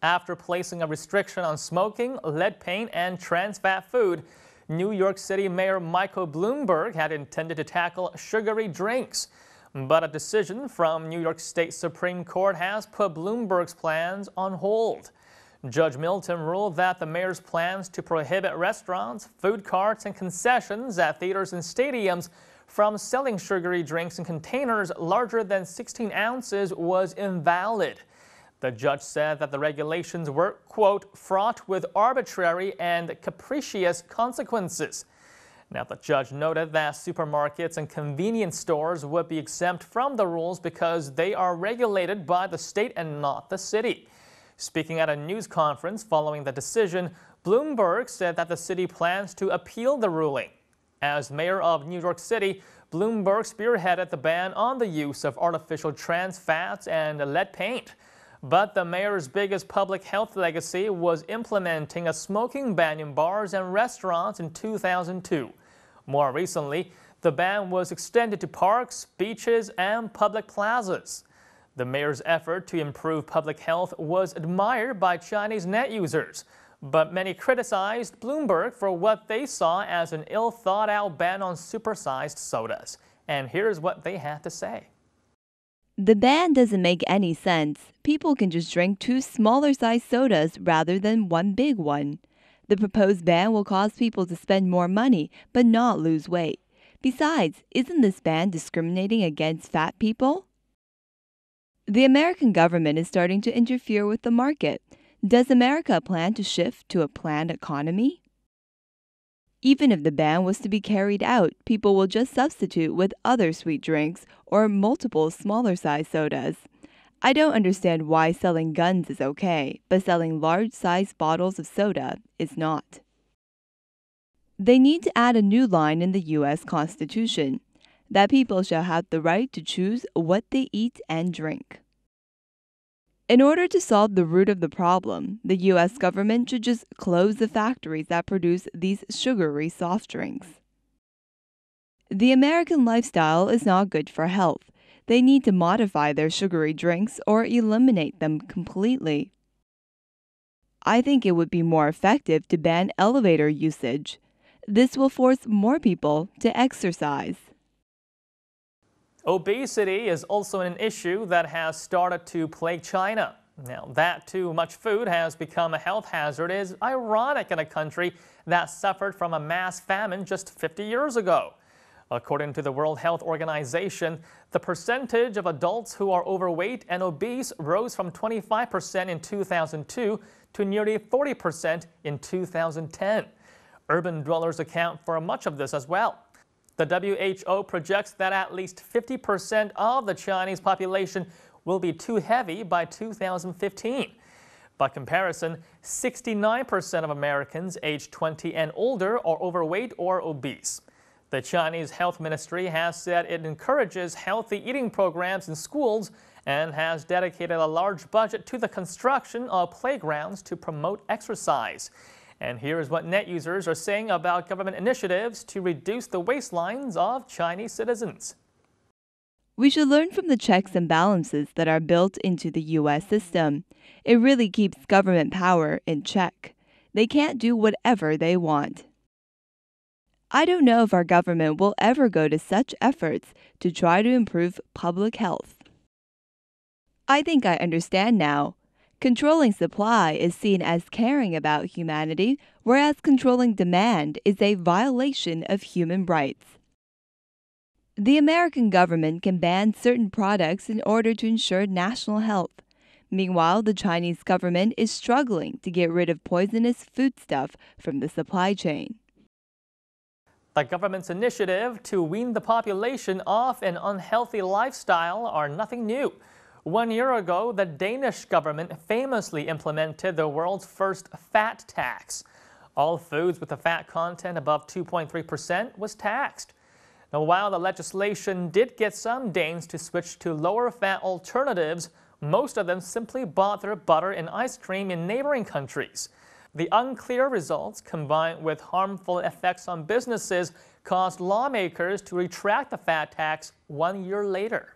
After placing a restriction on smoking, lead paint, and trans fat food, New York City Mayor Michael Bloomberg had intended to tackle sugary drinks. But a decision from New York State Supreme Court has put Bloomberg's plans on hold. Judge Milton ruled that the mayor's plans to prohibit restaurants, food carts, and concessions at theaters and stadiums from selling sugary drinks in containers larger than 16 ounces was invalid. The judge said that the regulations were, quote, fraught with arbitrary and capricious consequences. Now, the judge noted that supermarkets and convenience stores would be exempt from the rules because they are regulated by the state and not the city. Speaking at a news conference following the decision, Bloomberg said that the city plans to appeal the ruling. As mayor of New York City, Bloomberg spearheaded the ban on the use of artificial trans fats and lead paint. But the mayor's biggest public health legacy was implementing a smoking ban in bars and restaurants in 2002. More recently, the ban was extended to parks, beaches, and public plazas. The mayor's effort to improve public health was admired by Chinese net users, but many criticized Bloomberg for what they saw as an ill-thought-out ban on supersized sodas. And here's what they had to say. The ban doesn't make any sense. People can just drink 2 smaller-sized sodas rather than 1 big one. The proposed ban will cause people to spend more money but not lose weight. Besides, isn't this ban discriminating against fat people? The American government is starting to interfere with the market. Does America plan to shift to a planned economy? Even if the ban was to be carried out, people will just substitute with other sweet drinks or multiple smaller-sized sodas. I don't understand why selling guns is okay, but selling large-sized bottles of soda is not. They need to add a new line in the U.S. Constitution, that people shall have the right to choose what they eat and drink. In order to solve the root of the problem, the U.S. government should just close the factories that produce these sugary soft drinks. The American lifestyle is not good for health. They need to modify their sugary drinks or eliminate them completely. I think it would be more effective to ban elevator usage. This will force more people to exercise. Obesity is also an issue that has started to plague China. Now, that too much food has become a health hazard is ironic in a country that suffered from a mass famine just 50 years ago. According to the World Health Organization, the percentage of adults who are overweight and obese rose from 25% in 2002 to nearly 40% in 2010. Urban dwellers account for much of this as well. The WHO projects that at least 50% of the Chinese population will be too heavy by 2015. By comparison, 69% of Americans aged 20 and older are overweight or obese. The Chinese Health Ministry has said it encourages healthy eating programs in schools and has dedicated a large budget to the construction of playgrounds to promote exercise. And here's what net users are saying about government initiatives to reduce the waistlines of Chinese citizens. We should learn from the checks and balances that are built into the U.S. system. It really keeps government power in check. They can't do whatever they want. I don't know if our government will ever go to such efforts to try to improve public health. I think I understand now. Controlling supply is seen as caring about humanity, whereas controlling demand is a violation of human rights. The American government can ban certain products in order to ensure national health. Meanwhile, the Chinese government is struggling to get rid of poisonous foodstuff from the supply chain. The government's initiative to wean the population off an unhealthy lifestyle are nothing new. 1 year ago, the Danish government famously implemented the world's first fat tax. All foods with a fat content above 2.3% was taxed. Now, while the legislation did get some Danes to switch to lower fat alternatives, most of them simply bought their butter and ice cream in neighboring countries. The unclear results, combined with harmful effects on businesses, caused lawmakers to retract the fat tax 1 year later.